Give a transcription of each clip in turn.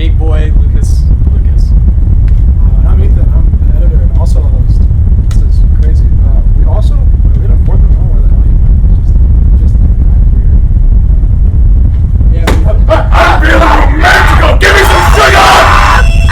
big boy, Lucas. And I'm Ethan. I'm the editor and also a host. This is crazy. We had a fourth one. Where the hell he went? Just like that weird. Yeah. I feel like magical. Give me some sugar.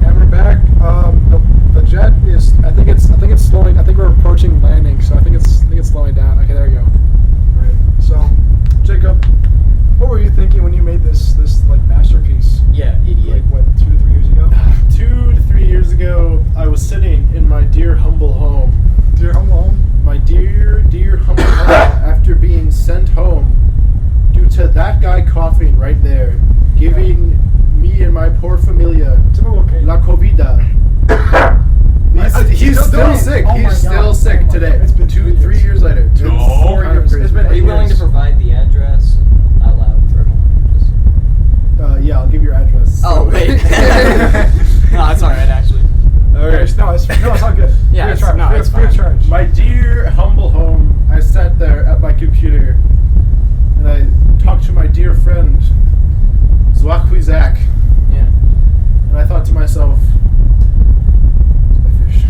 And we're back. The jet is. I think it's slowing. I think we're approaching landing, so I think it's slowing down. Okay, there we go. All right. So, Jacob, what were you thinking when you made this like masterpiece? Yeah, idiot. Like what, 2 to 3 years ago? 2 to 3 years ago, I was sitting in my dear humble home. Dear humble home. My dear humble home, after being sent home due to that guy coughing right there, giving me and my poor familia Typical case. la covida. He's still sick. Oh my He's still God. sick Oh my today. God. It's been 2 3 years later. No. It's 4 years. It's been Are you willing to provide the address out loud for everyone? Just... Yeah, I'll give you your address. Oh, wait. No, that's alright, actually. Okay. No, it's all good. Yeah, Free of it's- charge. no, it's free of fine. charge. My dear humble home, I sat there at my computer and I talked to my dear friend, Zach, Yeah. and I thought to myself, I fish.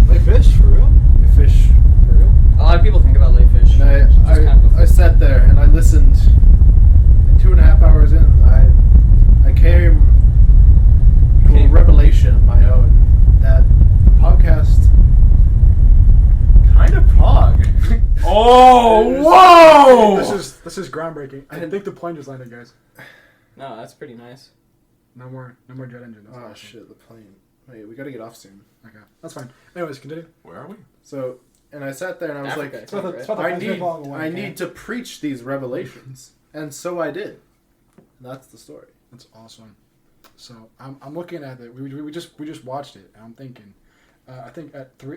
Like fish for real? I fish. For real? A lot of people think about layfish. And Just kind of I sat there and I listened, and 2.5 hours in, I came to a revelation of my own that the podcast kind of pog. Oh, whoa! This is groundbreaking. I think the plane just landed, guys. No, that's pretty nice. No more jet engine. That's Oh awesome. shit, the plane. Wait, we gotta get off soon. Okay, that's fine. Anyways, continue. Where are we? So, and I sat there and I was Africa, like, I think, right? it's about the I president need, falling away, I okay? need to preach these revelations, and so I did. And that's the story. That's awesome. So I'm looking at it. We just watched it, and I'm thinking. I think at 3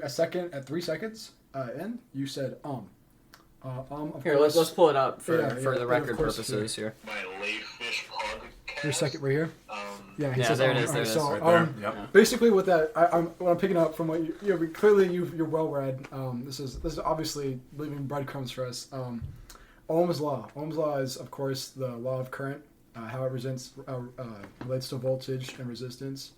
seconds in, you said Of Here, course, let's pull it up for Yeah, the of record course purposes here. My Layfish podcast. Here's a second right here. Yeah, he Yeah, says there it Om. is, there it is. So, Right there. Yeah. Yep. basically, with that, what I'm picking up from what you're well read. This is obviously leaving breadcrumbs for us. Ohm's law. Ohm's law is, of course, the law of current, how it relates to voltage and resistance.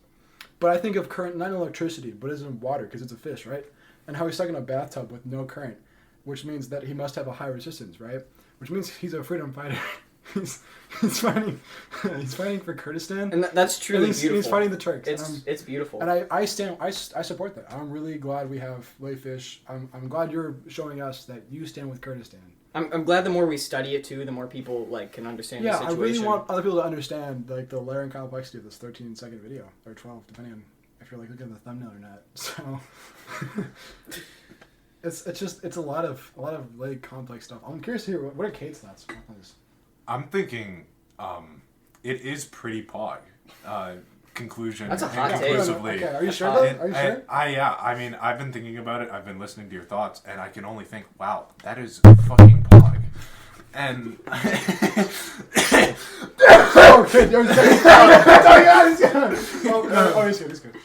But I think of current not in electricity, but as in water, because it's a fish, right? And how he's stuck in a bathtub with no current, which means that he must have a high resistance, right? Which means he's a freedom fighter. he's fighting for Kurdistan. And that's truly And beautiful. he's fighting the Turks. It's beautiful. And I support that. I'm really glad we have layfish. I'm glad you're showing us that you stand with Kurdistan. I'm glad the more we study it too, the more people can understand the Yeah, situation. I really want other people to understand the layer and complexity of this 13-second video or 12, depending on if you're looking at the thumbnail or not. So it's a lot of really complex stuff. I'm curious to hear what are Kate's thoughts on this. I'm thinking it is pretty pog. Conclusion. That's a hot take. conclusively. Okay, are you sure? And- Are you sure? I mean, I've been thinking about it. I've been listening to your thoughts, and I can only think, wow, that is fucking pog. And Oh, good. Oh, he's good. He's good.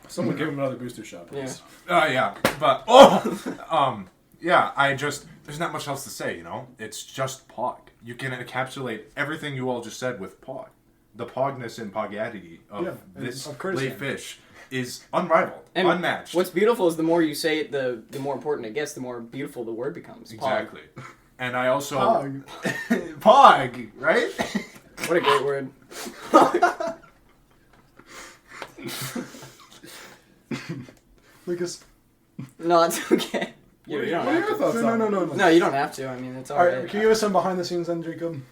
Someone give him another booster shot, please. Yeah. but yeah, there's not much else to say, you know? It's just pog. You can encapsulate everything you all just said with pog. The pogness and pogadity of this of Kurdistan. layfish is unrivaled, And unmatched. what's beautiful is the more you say it, the more important it gets, the more beautiful the word becomes. Pog. Exactly. And I also Pog. pog, right? What a great word. Lucas. No, it's okay. You don't have to. thoughts on it? No. No, you don't have to. I mean, it's All right, alright. can you give us some behind the scenes then, Jacob?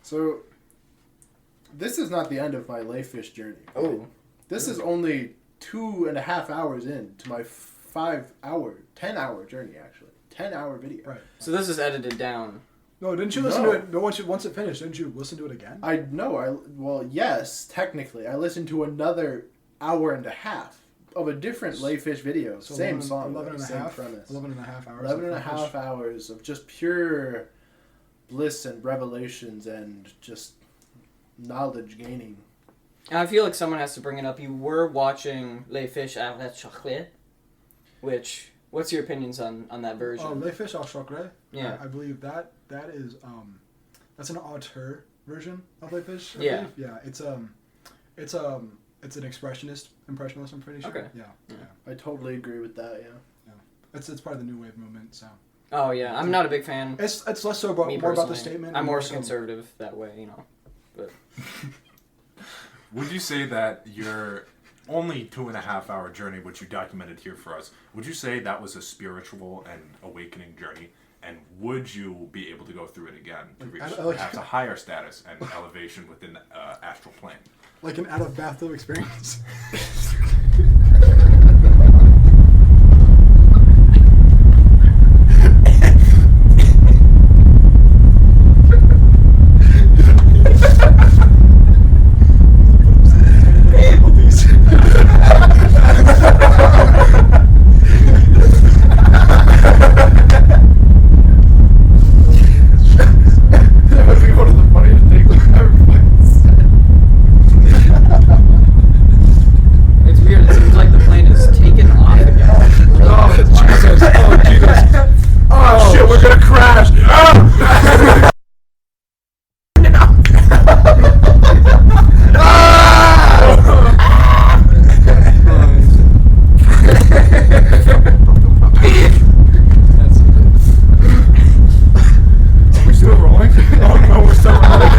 So, this is not the end of my layfish journey. Oh. This is only 2.5 hours into my 10-hour journey, actually. 10-hour video. Right. So this is edited down. No, didn't you listen to it? But once it finished, didn't you listen to it again? Well, yes, technically. I listened to another hour and a half of a different Layfish video. So same 11, song, 11 and a same half, premise. 11 and a half hours. 11 and a of half hours of just pure bliss and revelations and just knowledge gaining. I feel like someone has to bring it up. You were watching Les Fish avec chocolat, which, what's your opinions on that version? Oh, Les Fish au Chocolat. Yeah. I believe that is that's an auteur version of Les Fish. I Yeah. believe. Yeah. It's an impressionist. I'm pretty sure. Okay. Yeah. I totally agree with that, yeah. It's part of the new wave movement. So. Oh yeah, I'm not a big fan. It's less so about Me more about the personally. statement. I'm and more so- conservative that way, you know. But Would you say that your only 2.5 hour journey, which you documented here for us, would you say that was a spiritual and awakening journey? And would you be able to go through it again to reach perhaps a higher status and elevation within the astral plane? Like an out of bathtub experience. That would be one of the funniest things I've ever fucking said. it's weird. It seems like the plane is taken off again. Oh Jesus! Oh Jesus! Oh shit! We're gonna crash! Are we still rolling? Oh no, we're still rolling.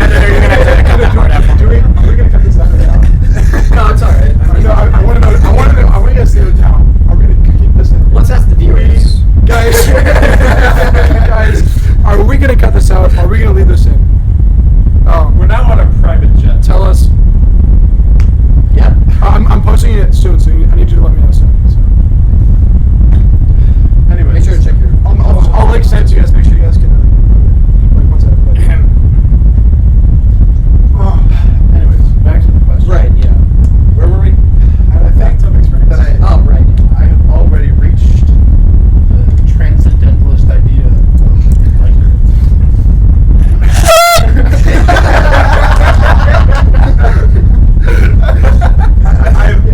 Are we gonna cut this out right now? No, it's alright. No, I want to know. I want to get to down. Are we gonna keep this in? Let's ask the viewers. Guys, guys, are we gonna cut this out? Are we gonna leave this in? We're now on a private jet. Tell us. Yep. I'm posting it soon, so I need you to let me know soon. So. Anyway, Make sure to check your. I'll like send it to you guys. Make sure you guys can like once I anyways, back to the question. Right. Yeah. Where were we? I think some experience. That Oh, right. I have already reached the transcendentalist idea of like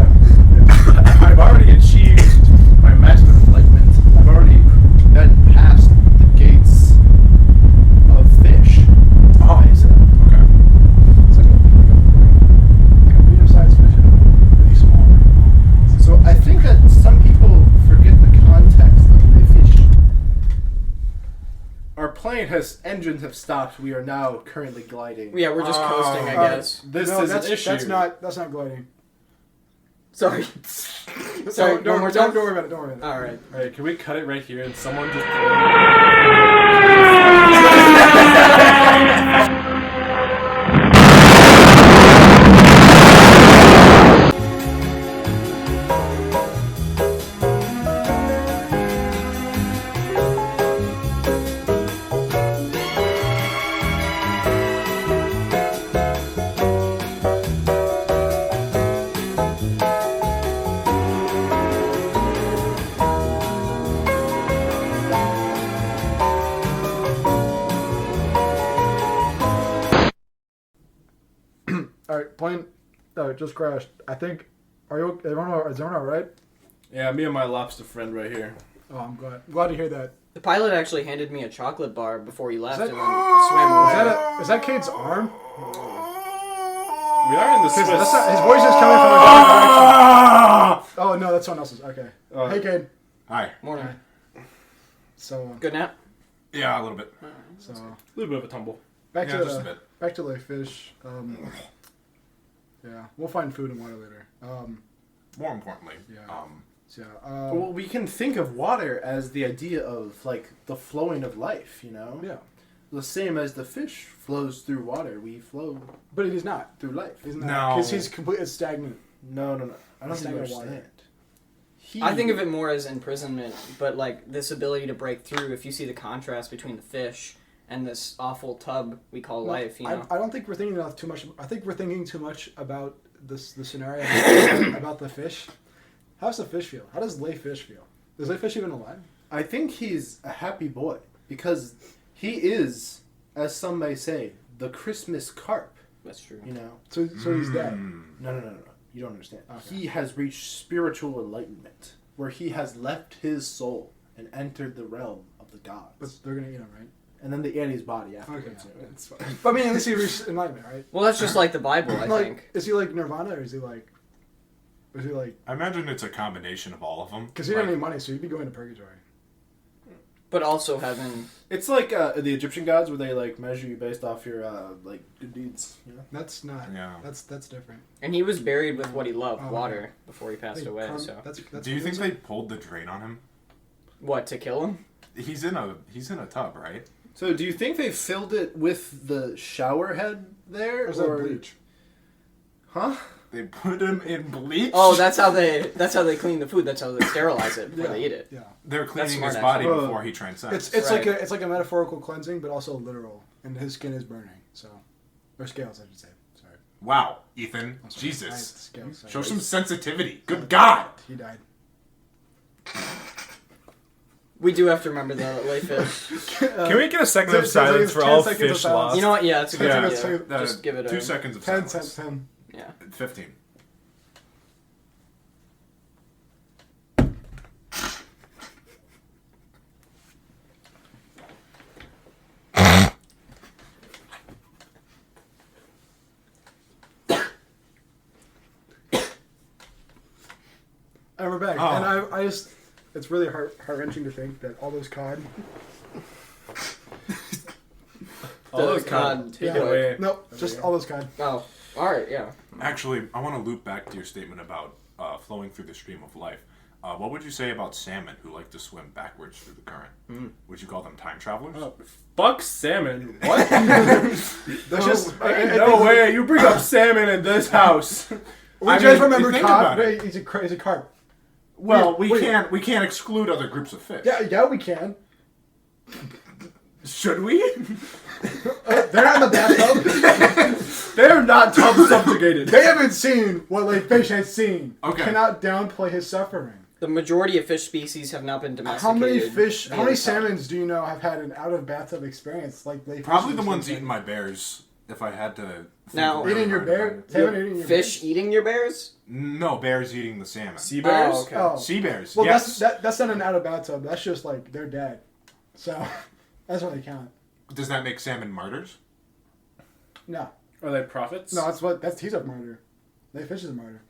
I've already achieved my maximum enlightenment. I've already been past the gates of fish. Oh, okay. It's like a medium-sized fish and really small. So I think that some people forget the context of the fish. Our plane engines have stopped. We are now currently gliding. Yeah, we're just coasting, I Alright. guess. This No, is that's an issue. that's not gliding. Sorry. Sorry. Don't one more don't time. worry about it. Don't worry about it. All right. Alright, can we cut it right here and someone just... All right, plane. Oh, it just crashed. I think. Are you? Is everyone all right? Yeah, me and my lobster friend right here. Oh, I'm glad to hear that. The pilot actually handed me a chocolate bar before he left that- and then swam away. Is that Cade's arm? We are in the Swiss. That's not, his voice is coming from a different direction. Oh no, that's someone else's. Okay. Hey, Cade. Hi. Morning. So, Good nap? Yeah, a little bit. so A little bit of a tumble. back Yeah, to just a bit. back to like fish. Yeah, we'll find food and water later. More importantly, Yeah. So, Well, we can think of water as the idea of like the flowing of life, you know? yeah, The same as the fish flows through water, we flow but it is not. through life. Isn't No. that? Because he's completely stagnant. No. I don't It's think you not water. understand. I think of it more as imprisonment, but like this ability to break through. If you see the contrast between the fish and this awful tub we call No, life. You know. I don't think we're thinking enough too much. I think we're thinking too much about the scenario about the fish. How's the fish feel? How does Lay Fish feel? Is Lay Fish even alive? I think he's a happy boy because he is, as some may say, the Christmas carp. That's true. You know. So he's dead. No. You don't understand. Okay. He has reached spiritual enlightenment, where he has left his soul and entered the realm of the gods. But they're gonna eat him, right? And then they ate his body Okay, afterwards. it's fine. But I mean, at least he reached enlightenment, right? Well, that's just like the Bible, I like, think. is he like Nirvana, or is he like? I imagine it's a combination of all of them. Because he didn't have any money, so he'd be going to purgatory. But also heaven. It's like the Egyptian gods, where they like measure you based off your like good deeds. You know? That's not. Yeah. That's different. And he was buried with what he loved, Oh, water, before he passed away. So That's Do you think they pulled the drain on him? what, to kill him? He's in a tub, right? So, do you think they filled it with the shower head there, Or is that bleach? Huh? They put him in bleach. Oh, that's how they clean the food. That's how they sterilize it before they eat it. Yeah. They're cleaning smart, his body actually. before he transcends. It's Right. like a metaphorical cleansing, but also literal, and his skin is burning. So, or scales, I should say. Sorry. Wow, Ethan, I- Jesus, scales, sorry. show some sensitivity. Good God. He died. We do have to remember the lay fish. Can we get a second of 10 silence for 10 all seconds of fish silence. lost? You know what? Yeah, it's a good Yeah. idea. Yeah. Just give it 2 a... seconds of 10, silence. 10. Yeah. 15. And we're back. Oh. And I just, it's really heart-wrenching to think that all those cod. All those cod, take Yeah. it away. Nope, just all those cod. Oh, alright, yeah. Actually, I want to loop back to your statement about flowing through the stream of life. What would you say about salmon who like to swim backwards through the current? Would you call them time travelers? Oh, fuck salmon. What? That's just. No way. You bring up salmon in this house. We I just mean, remember think cod. about it. Wait, he's a carp. Well, Wait. we can't exclude other groups of fish. Yeah, we can. Should we? They're not in the bathtub. They're not tub subjugated. They haven't seen what Lay Fish has seen. Okay. Cannot downplay his suffering. The majority of fish species have not been domesticated. How many fish? via How many the tub. salmons do you know have had an out of bathtub experience like Lay Fish? Probably the has ones been? eating my bears. If I had to. think Now- really Eating your hard bear? about it. Salmon eating your Fish eating your bears? No, bears eating the salmon. Sea bears? Oh, okay. Oh. Sea bears. Well, yes. that's not an out of bathtub. That's just like they're dead. So that's what they count. Does that make salmon martyrs? No, Are they prophets? he's a martyr. Lay Fish is a martyr.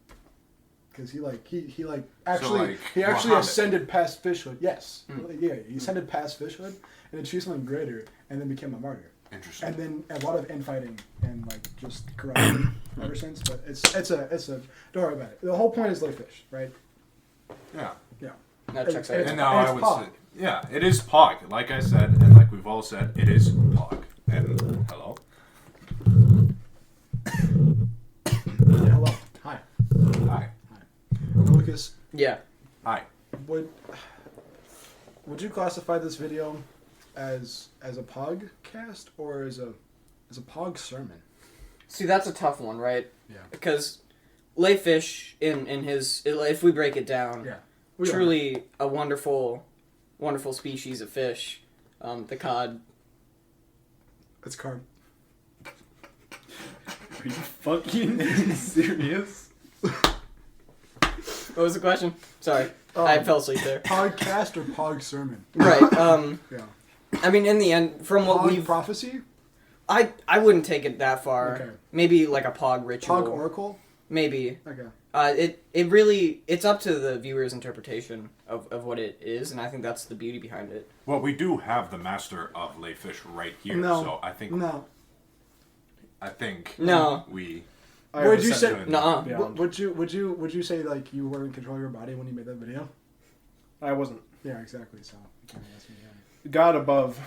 Because he actually like actually Muhammad. ascended past fishhood. Yes, Hmm. yeah, he ascended past fishhood and achieved something greater, and then became a martyr. Interesting. And then a lot of infighting and like just corruption ever since. But it's a don't worry about it. The whole point is Lay Fish, right? Yeah. Yeah. That checks out. It's- And now it's I would Pog. say, yeah, it is Pog. Like I said, and like we've all said, it is Pog. And hello. Yeah, hello. Hi. Hi. Lucas, Yeah. Hi. would you classify this video as a Pog cast or as a Pog sermon? See, that's a tough one, right? Yeah. Because lay fish in his, if we break it down, Yeah. truly a wonderful, wonderful species of fish. The cod. It's carp. Are you fucking serious? What was the question? Sorry, I fell asleep there. Podcast or Pog sermon? Right. Yeah. I mean, in the end, from what Pog we've, prophecy? I wouldn't take it that far. Okay. Maybe like a pog ritual. Pog oracle? Maybe. Okay. It really, it's up to the viewer's interpretation of what it is, and I think that's the beauty behind it. Well, we do have the master of lay fish right here, No. so I think No. No. we. Would you say? Good. Nuh-uh. Beyond. Would you say like you were in control of your body when you made that video? I wasn't. Yeah, exactly. So you can't ask me again. God above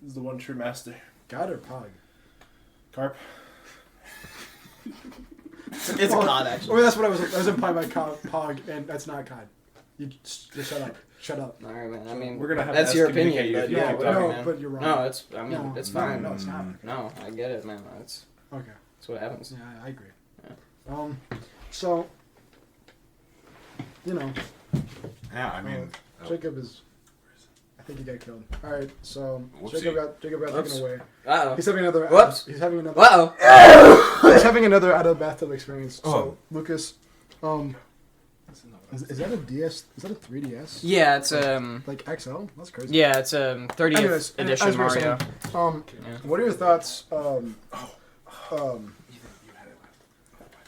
is the one true master. God or Pog? Carp. It's a cod, actually. Well, that's what I was implying by Pog, and that's not cod. You just shut up. Shut up. All right, man. I mean, We're gonna have that's to your opinion, excommunicate but you if yeah, you keep whatever, no, man. but you're wrong. No, it's. I mean, No, it's no, fine. no, it's not. No, I get it, man. That's Okay. what happens. Yeah, I agree. Yeah. So, you know, Yeah, I mean, Jacob is. I think he got killed. All right, so Whoopsie. Jacob got Whoops. taken away. Uh He's having another. Whoops. He's having another. oh. He's having another out of bathtub experience. So Oh. Lucas, is that a DS? Is that a 3DS? Yeah, it's Like XL? That's crazy. Yeah, it's 30th Anyways, edition as we were Mario. saying, Yeah. what are your thoughts?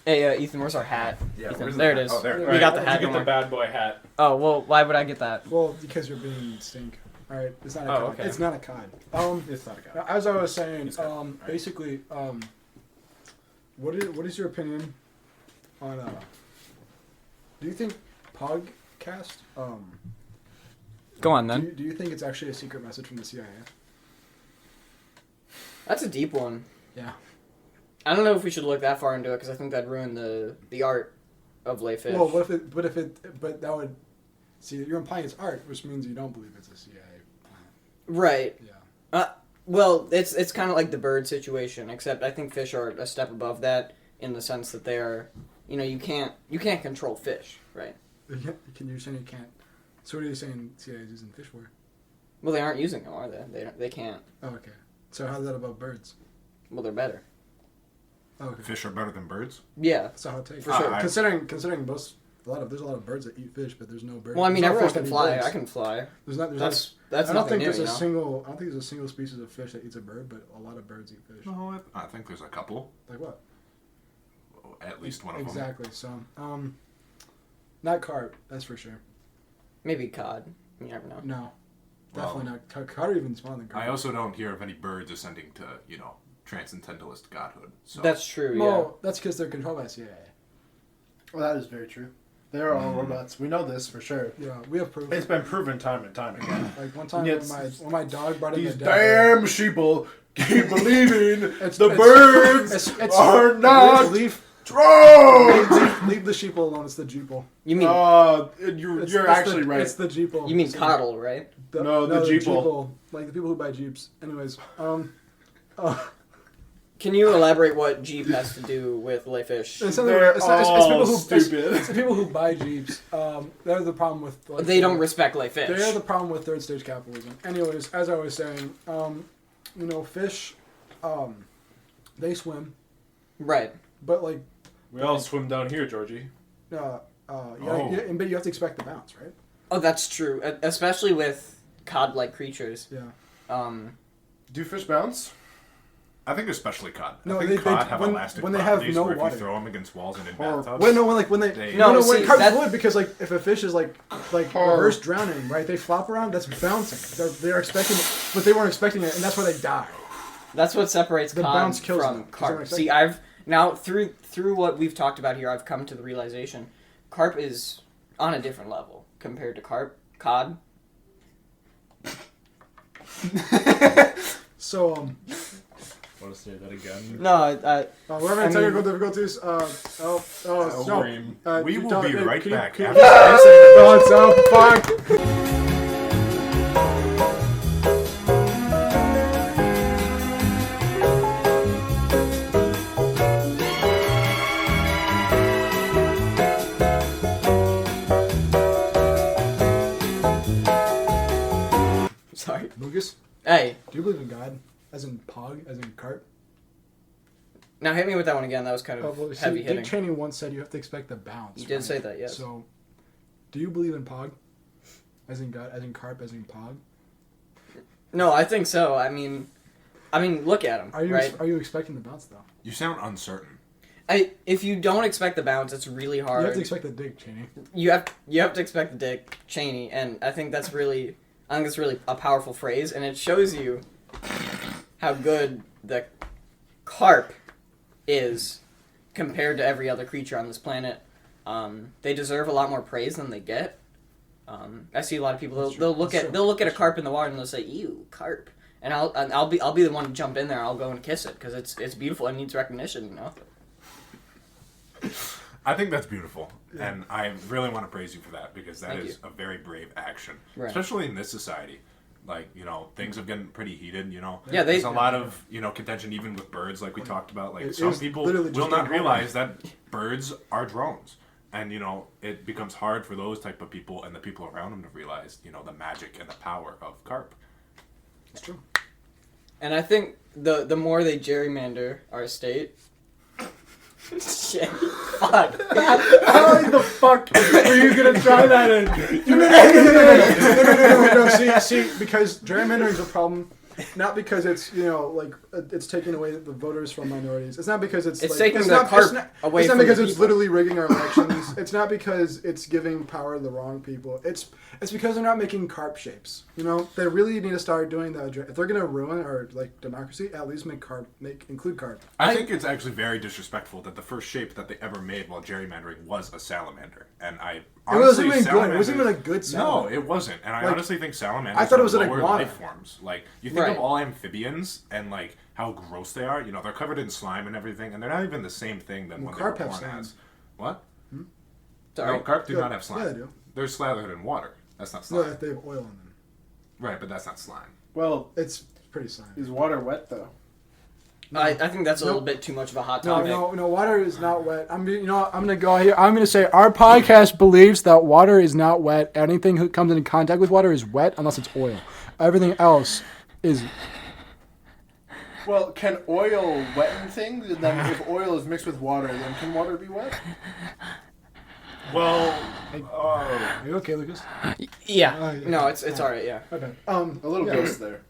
Hey, Ethan, where's our hat? Yeah, Ethan, where's there the it is. hat? Oh, there. We Right, got the you hat. get don't the worry. bad boy hat. Oh well, why would I get that? Well, because you're being stink. All right, it's not a Oh, cod. okay. It's not a cod. It's not a guy. As I was saying, It's cod. basically, what is your opinion on do you think podcast Go on do you think it's actually a secret message from the CIA? That's a deep one. Yeah. I don't know if we should look that far into it because I think that'd ruin the art of lay fish. Well, but that would see you're implying it's art, which means you don't believe it's a CIA plan. Right. Yeah. Well, it's kind of like the bird situation, except I think fish are a step above that in the sense that they are, you can't control fish, right? You're saying you can't. So what are you saying CIA is using fish for? Well, they aren't using them, are they? They can't. Oh, okay. So how's that above birds? Well, they're better. Oh, okay. Fish are better than birds? Yeah. That's a hot take. For sure. Considering there's a lot of birds that eat fish, but there's no birds. Well, I mean, there's no everyone fish that can eat fly. birds. I can fly. There's not. That's I don't nothing think new, there's you a know? single. I don't think there's a single species of fish that eats a bird, but a lot of birds eat fish. No, I think there's a couple. Like what? At least one of them. Exactly. So, not carp. That's for sure. Maybe cod. You never know. No, Well, definitely not. Cod are even smaller than carp. I also don't hear of any birds ascending to, transcendentalist godhood. So That's true. Well, that's because they're controlled by CIA. Well, that is very true. They are all robots. We know this for sure. Yeah, we have proof. It's been proven time and time again. Like one time Yet when my dog brought in These a dead bird. damn sheeple keep believing It's- the it's- birds it's- are not leave drones. leave the sheeple alone. It's the jeeple. You mean You're It's actually the, right. It's the jeeple. you mean So- coddle, right? No, the jeeple. Like the people who buy jeeps. Anyways, Can you elaborate what Jeep has to do with lay fish? it's They're all people who, stupid. It's the people who buy jeeps. They're the problem with. Like, They don't respect lay fish. They're the problem with third stage capitalism. Anyways, as I was saying, fish, they swim, Right. but like, We all swim down here, Georgie. yeah, Oh. but you have to expect the bounce, right? Oh, that's true. Especially with cod-like creatures. Yeah. Do fish bounce? I think especially cod. No, I think they- cod have when elastic they have properties no where if water. you throw them against walls and in Or- bathtubs. When they They- No, when see, carp that- would because like if a fish is like Or- reverse drowning, right? They flop around. That's bouncing. They're expecting it, but they weren't expecting it, and that's why they die. That's what separates The cod bounce kills from them. Is that what carp. I'm See, saying? I've now through what we've talked about here, I've come to the realization carp is on a different level compared to cod. So Want to say that again? No, we're having I technical mean- difficulties. No. Scream. We you will don't- be right can you- back can after you- No, it's fuck. sorry. Lucas, Hey, do you believe in God? As in Pog? As in carp? now hit me with that one again. That was kind of heavy Dick hitting. Cheney once said you have to expect the bounce. You did right? say that, yes. So, do you believe in Pog? As in God? As in carp? As in Pog? No, I think so. I mean, look at him. Are you right? are you expecting the bounce though? You sound uncertain. If you don't expect the bounce, it's really hard. You have to expect the Dick Cheney. You have to expect the Dick Cheney, and I think that's really a powerful phrase, and it shows you how good the carp is compared to every other creature on this planet. They deserve a lot more praise than they get. I see a lot of people they'll look at a carp in the water and they'll say, "Ew, carp," and I'll be the one to jump in there. I'll go and kiss it because it's beautiful and needs recognition, you know. I think that's beautiful, and I really want to praise you for that because that Thank is a very brave action, Right. especially in this society. Like, things have gotten pretty heated, Yeah, There's a lot of, contention even with birds, like we talked about. Like, It some is people literally just will not getting realize that birds are drones. And, it becomes hard for those type of people and the people around them to realize, the magic and the power of carp. It's true. And I think the more they gerrymander our state. Shit. Fuck. How the fuck were you gonna try that in? No, see, because gerrymandering is a problem. Not because it's it's taking away the voters from minorities. It's not because it's taking it's the not, carp it's not, away it's not from because the it's people. literally rigging our elections. It's not because it's giving power to the wrong people. It's because they're not making carp shapes. They really need to start doing that. If they're gonna ruin our democracy, at least include carp. I think it's actually very disrespectful that the first shape that they ever made while gerrymandering was a salamander. And I It wasn't honestly, even good. It wasn't salamanders- even a good No, salamander. it wasn't. And I Like, honestly think salamanders I thought it was are an lower iguana. life forms. Like, you think Right. of all amphibians and, how gross they are. They're covered in slime and everything, and they're not even the same thing than Well, when carp they were have born slime. as. What? Sorry. No, carp do Yeah, not have slime. yeah, they do. They're slathered in water. That's not No, slime. they have oil in them. Right, but that's not slime. Well, It's pretty slimy. is water wet though? I think that's a little Nope. bit too much of a hot No, topic. no, water is not wet. I'm gonna go here. I'm gonna say our podcast believes that water is not wet. Anything that comes into contact with water is wet unless it's oil. Everything else is. Well, can oil wetten things? And then if oil is mixed with water, then can water be wet? Well, Are you okay, Lucas? Yeah. yeah. No, it's alright. Yeah. Okay. A little yeah. ghost there.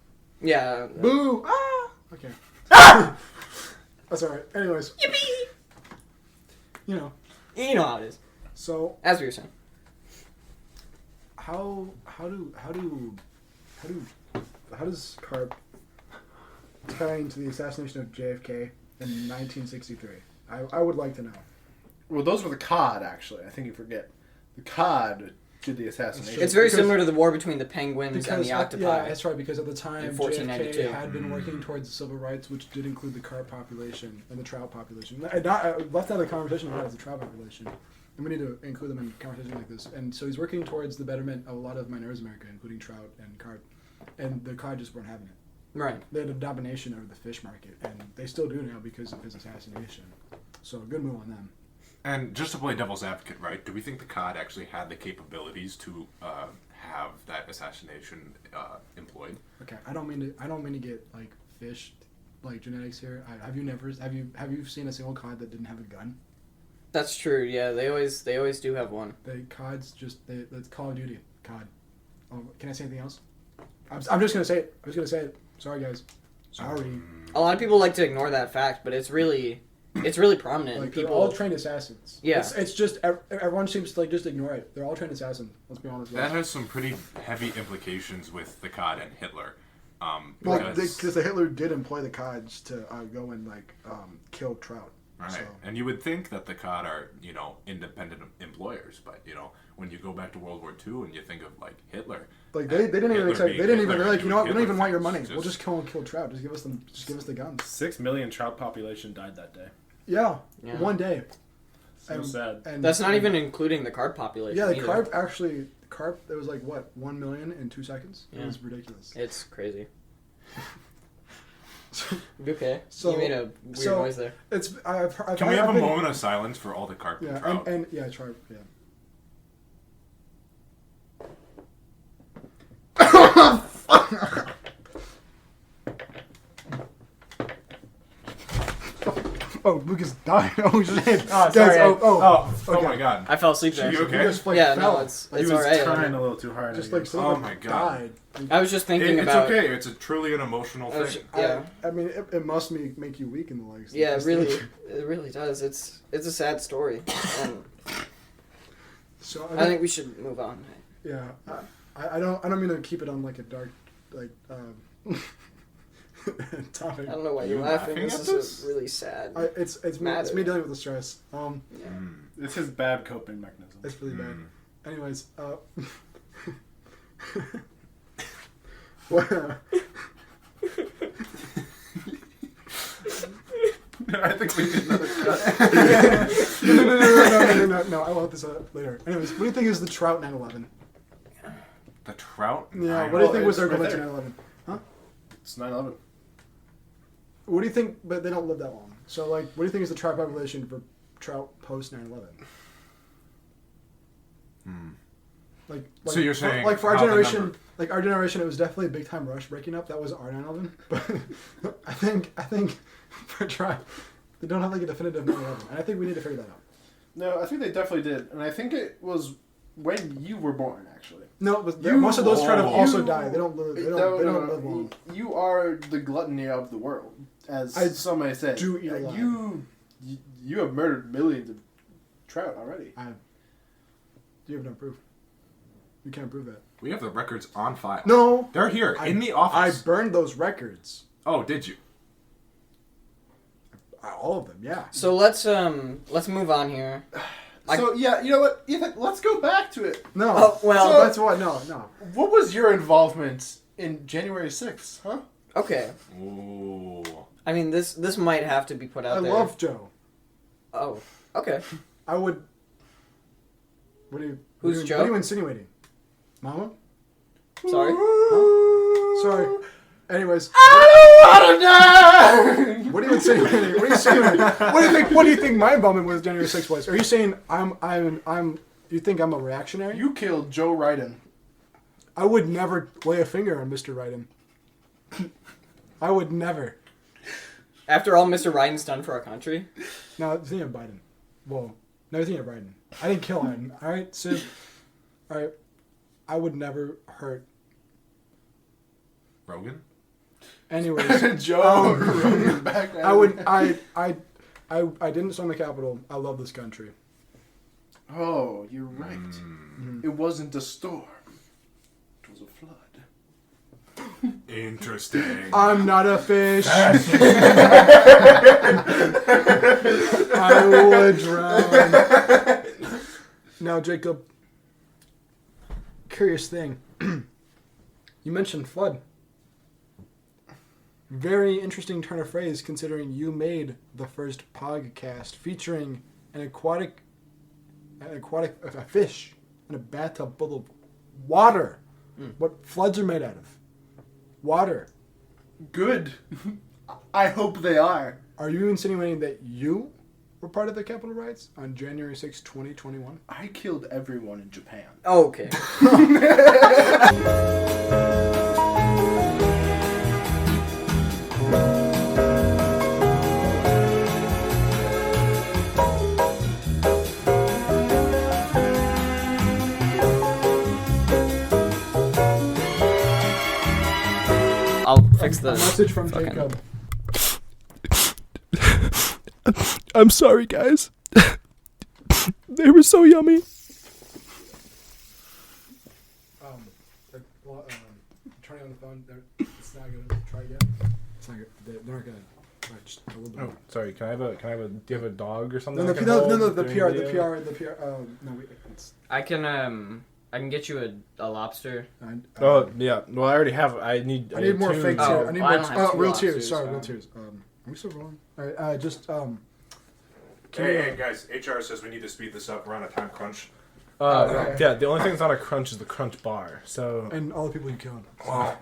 Yeah. Boo! Ah! Okay. That's alright. Anyways. Yippee! You know. You know how it is. So As we were saying. how does carp tie into the assassination of JFK in 1963? I would like to know. Well, those were the cod, actually. I think you forget. The cod did the assassination. It's very Because- similar to the war between the penguins and Because the octopi. yeah, that's right. Because at the time, In JFK 1492. had been working towards civil rights, which did include the carp population and the trout population. Left out of the conversation was the trout population, and we need to include them in conversations like this. And so he's working towards the betterment of a lot of minorities in America, including trout and carp, and the cod just weren't having it. Right. They had a domination over the fish market, and they still do now because of his assassination. So good move on them. and just to play devil's advocate, right? Do we think the cod actually had the capabilities to have that assassination employed? Okay, I don't mean to get like fish, like genetics here. Have you seen a single cod that didn't have a gun? That's true. Yeah, they always do have one. The cods that's Call of Duty cod. Oh, can I say anything else? I'm just gonna say it. Sorry guys. Sorry. A lot of people like to ignore that fact, but it's really prominent. Like they're People all trained assassins. Yeah. It's just everyone seems to like just ignore it. They're all trained assassins. Let's be honest. That has some pretty heavy implications with the cod and Hitler. Because the Hitler did employ the cods to go and kill trout. Right. So. And you would think that the cod are, independent employers, but when you go back to World War II and you think of like Hitler, Like they didn't even Hitler accept. being They didn't Hitler even. They're like, and you know what? We don't Hitler even want your things, money. it's We'll just- just kill trout. Just give us them. Just give us the guns. 6 million trout population died that day. Yeah. Yeah. One day. So sad. And That's not even including the carp population. Yeah, the either. carp. It was like what 1 million in 2 seconds. Yeah. It was ridiculous. It's crazy. Okay. So- you made a weird so- noise there. It's. can we have a moment of silence for all the carp and Yeah, trout? and yeah, trout. Yeah. Oh, Lucas died. Oh shit. Oh, Guys, sorry. oh okay. my god. I fell asleep there. You okay? He just, like, Yeah, fell. no, it's He was alright. trying a little too hard. Just I like guess. someone Oh my God. died. I was just thinking It's about. okay. It's truly an emotional I was thing. ju- yeah. I mean, it must make you weak in the legs. Yeah, That's it really does. It's a sad story, and So I think we should move on. Yeah, I don't mean to keep it on like a dark topic. I don't know why You you're laughing. laughing This at is this? a really sad. It's me dealing with the stress. Yeah. It's his bad coping mechanism. It's really bad. Anyways, I think we need another cut. No. I will let this later. Anyways, what do you think is the trout 9/11? The trout? Yeah. What do you think was their Right equivalent to there. 9/11? Huh? It's 9/11. What do you think? But they don't live that long. So, like, what do you think is the trout population for trout post 9/11? Like, So you're saying like for our how the generation, number- like our generation, it was definitely a big time rush breaking up. That was our 9/11. But I think for trout, they don't have like a definitive 9/11, and I think we need to figure that out. No, I think they definitely did, and I think it was when you were born, actually. No, but most of those trout have also You- died. They don't live. They don't, No, they no, don't no. live long. You are the gluttony of the world, as I some may say. do eat a lot. You have murdered millions of trout already. You have no proof. You can't prove that. We have the records on file. No, They're here in the I office. burned those records. Oh, did you? All of them, yeah. So let's move on here. So yeah, you know what, Ethan? Let's go back to it. No. Oh, well- So that's why. No. What was your involvement in January 6th, huh? Okay. Ooh. I mean, this might have to be put out I there. love Joe. Oh. Okay. I would. What do you? Who's what Joe? are you insinuating? Mama? Sorry. Sorry. Anyways. I don't know. What are you insinuating? What are you insinuating? What do you think my involvement with January 6th was? Are you saying you think I'm a reactionary? You killed Joe Ryden. I would never lay a finger on Mr. Ryden. I would never. After all Mr. Ryden's done for our country. No, I'm thinking of Biden. Well, no, I'm thinking of Biden. I didn't kill Biden. All right, Sid. All right, I would never hurt. Rogan? Anyways, Joe Rogan back I would. I didn't storm the Capitol. I love this country. Oh, you're right. It wasn't a storm. It was a flood. Interesting. I'm not a fish. I would drown. Now, Jacob, curious thing. You mentioned flood. Very interesting turn of phrase, considering you made the first podcast featuring a fish in a bathtub full of water. What floods are made out of? Water. Good. I hope they are. Are you insinuating that you were part of the Capitol riots on January 6, 2021? I killed everyone in Japan. Okay. I'll fix the A message from fucking- Jacob. I'm sorry, guys. They were so yummy. Turning on the phone. It's not gonna try again. It's not good. They're not gonna. Right, just a little bit. Oh, sorry. Can I have a? Do you have a dog or something? No, I the can PR, hold the during PR. No, wait. It's. I can get you a lobster. Oh yeah. Well, I already have. I need more two- fake Oh, tears. I need I more. don't have two Real lobsters, tears. Sorry, so- real tears. Are we still rolling? All right. Just Hey, guys, HR says we need to speed this up. We're on a time crunch. Okay. Yeah. The only thing that's not a crunch is the crunch bar. So and all the people you killed. Wow.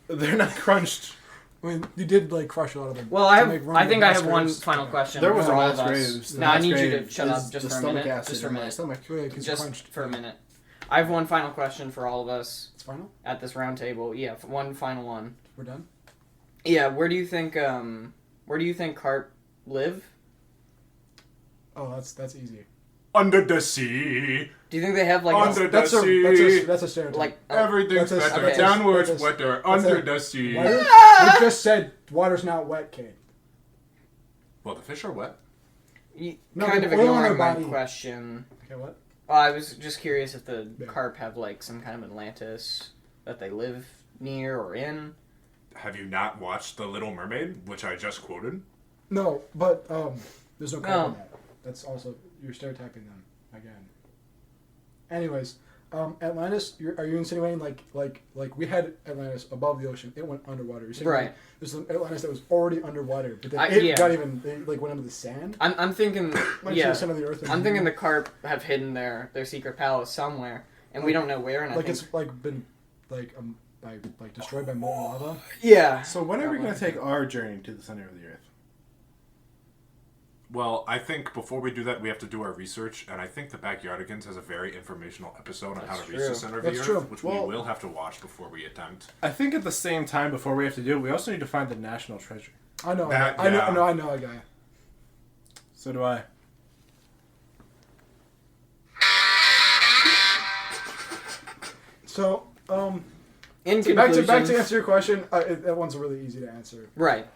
they're not crunched. I mean, you did like crush a lot of them. Well, to make room I for think I mass have one graves. final question There was for a all mass of us. graves. No, I mass need you to grave shut up is just the for a stomach minute. acid Just for a in my minute. stomach. Wait, 'cause you're Just crunched. for a minute. I have one final question for all of us It's final. at this round table. Yeah, one final one. We're done. Yeah, where do you think carp live? Oh, that's easy. Under the sea. Do you think they have like Under That's the a sea. that's a stereotype. like Everything's That's a- better. okay. Downwards That's a- wetter. that's Under a- the sea. Water? We just said water's not wet, Kate. Well, the fish are wet. you No, kind but of oil on ignoring our my body. question? Okay, what? I was just curious if the Yeah. carp have like some kind of Atlantis that they live near or in. Have you not watched The Little Mermaid, which I just quoted? No, but there's no No. carb in that. That's also you're stereotyping them again. Anyways, Atlantis. Are you insinuating like we had Atlantis above the ocean? It went underwater. You're saying Right. There's an Atlantis that was already underwater, but then it got went into the sand. I'm thinking. Went Yeah. to the center of the earth. I'm thinking the carp have hidden their secret palace somewhere, and we don't know where. And I think it's been destroyed by molten lava. yeah. So when are we going to take our journey to the center of the Earth? Well, I think before we do that, we have to do our research, and I think the Backyardigans has a very informational episode on how to reach the center of the Earth, which we will have to watch before we attempt. I think at the same time, before we have to do it, we also need to find the national treasure. I know. That- I yeah. know a guy. So do I. So, In back conclusion, to answer your question. That one's really easy to answer. right.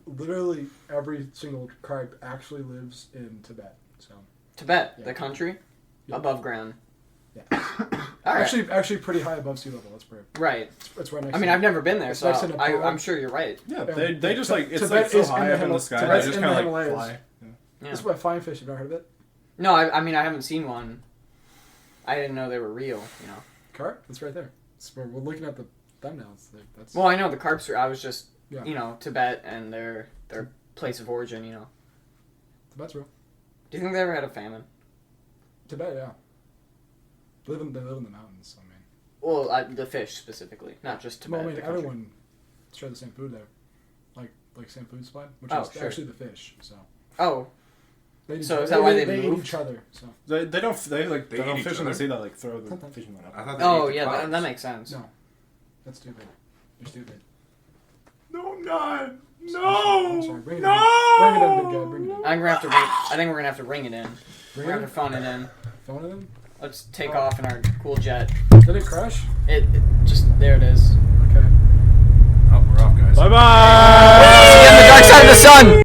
Literally every single carp actually lives in Tibet. So Tibet, Yeah. the country, Yeah. above ground. yeah, All right. actually pretty high above sea level. That's pretty. Right. It's right next. I mean, to I've never been there, It's so next to Nepal. I'm sure you're right. Yeah, Yeah. they just like, it's Tibet like so is in high the up in the Himal- sky, Tibet's they just in kind the of like Himalayas. fly. Yeah. Yeah. That's why flying fish. Have you ever heard of it? No, I mean I haven't seen one. I didn't know they were real. You know. Carp. That's right there. We're looking at the thumbnails. That's Well, I know the carps are. I was just Yeah. Tibet and their place of origin. Tibet's real. Do you think they ever had a famine? Tibet, yeah. They live in the mountains. I mean, Well, the fish specifically, not just Tibet. well, I mean, the country. everyone shared the same food there, like same food supply, which Oh, is sure. actually the fish. So Oh, they eat So each- is that why they eat moved? each other? So They don't They don't eat fish each in the other? sea that like throw the Sometimes. fishing line up. I thought they oh ate the yeah, clouds. that makes sense. no, that's stupid. You're stupid. No, not. I'm sorry. Bring it No! in. Bring it in, big guy. Bring it in. I'm gonna have to. I think we're gonna have to ring it in. Bring We're it gonna have to phone it in. Phone it in. Let's take off in our cool jet. Did it crash? It just there it is. Okay. Oh, we're off, guys. Bye bye. See you on the dark side of the sun.